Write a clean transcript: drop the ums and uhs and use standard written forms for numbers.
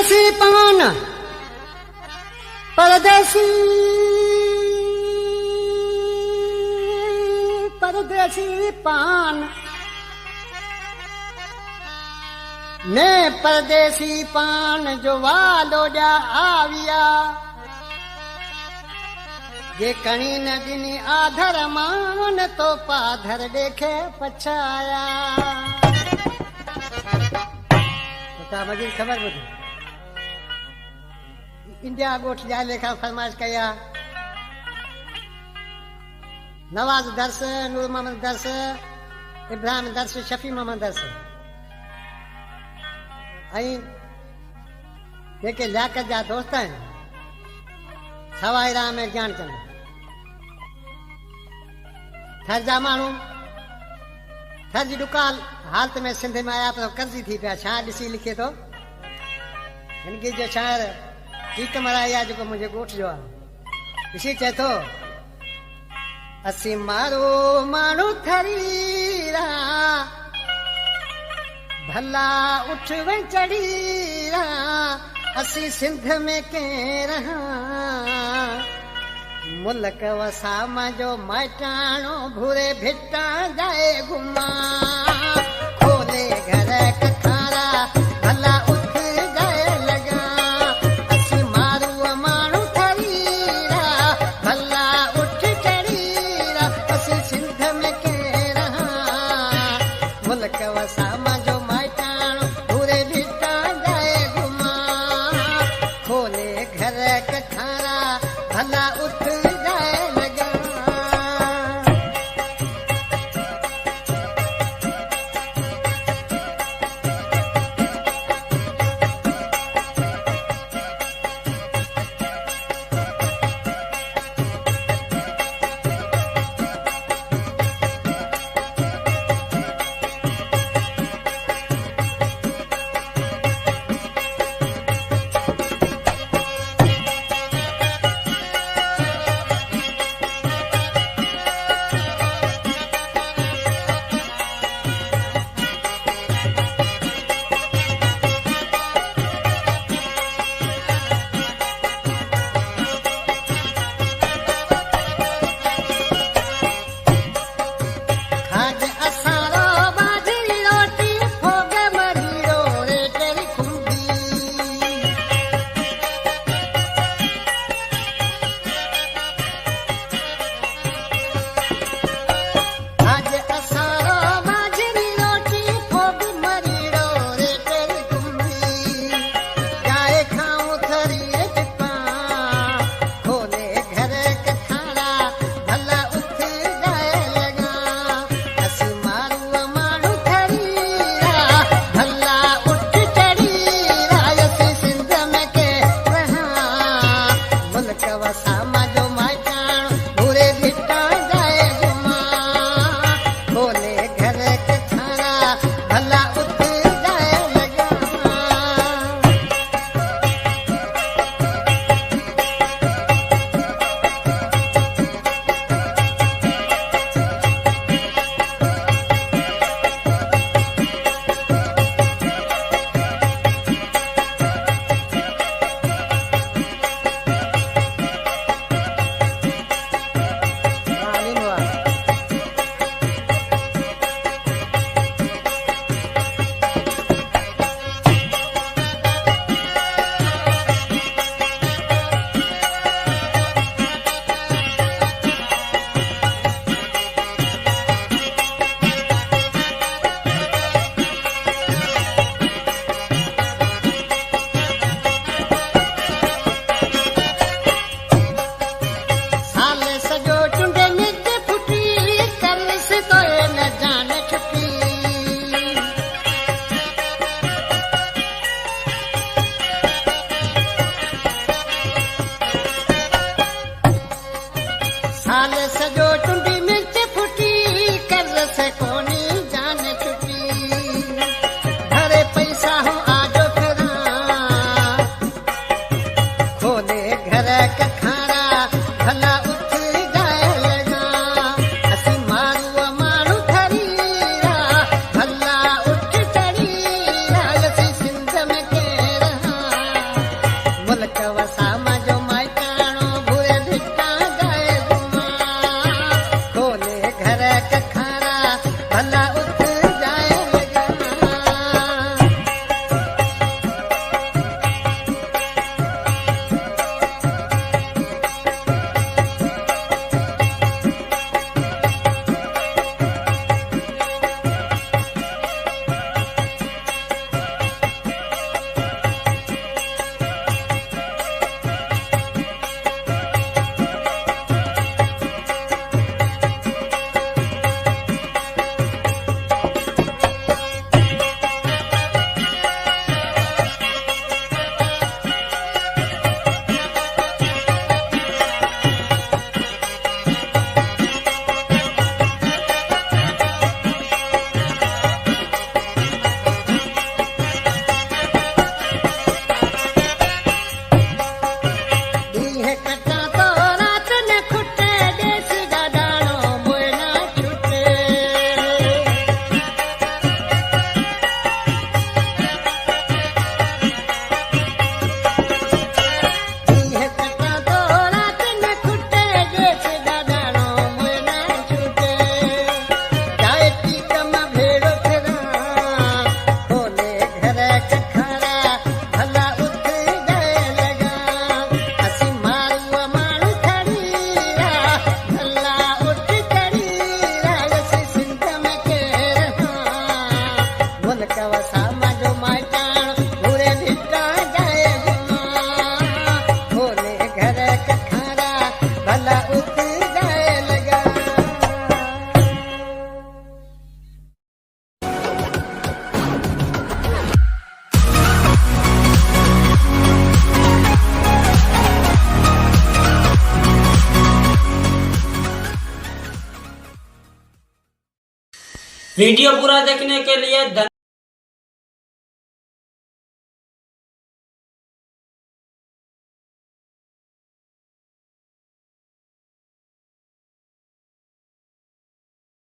परदेसी पान परदेसी परदेसी पान ने परदेसी पान जो वालो जा आविया ये कणी न दिनी आधर मान तो पाधर देखे पछाया तो मजी खबर बुधी इंडिया गोठ जा लेखा फरमाइश कया नवाज दर्स नूर मोहम्मद दर्स इब्राहिम दर्स शफी मोहम्मद दर्स जेके लियाकत जा दोस्त आहिनि सवाई राम में ज्ञान चंद थर जा माण्हू थर जी दुकान हालत में सिंध में आया तो कर्ज़ी थी पिया छा ॾिसी लिखे थो हिनखे जो शाइर गीत मराई आहे जेको मुंहिंजे ॻोठ जो आहे ॾिसी चए थो असीं मारो माण्हू थरीरा भला उठ वे चढ़ीरा असीं सिंध में के रहा मुल्क वसामा जो मटाणो भूरे भिटा जाए घुमा खोले घर कथारा भला उठ जाए लगा असीं मारू माण्हू थरीरा भला उठ चढ़ीरा असीं सिंध में के रहा मुल्क वसामा जो मटाणो भूरे भिटा जाए घुमा खोले घर कथारा भला उठ वीडियो पूरा देखने के लिए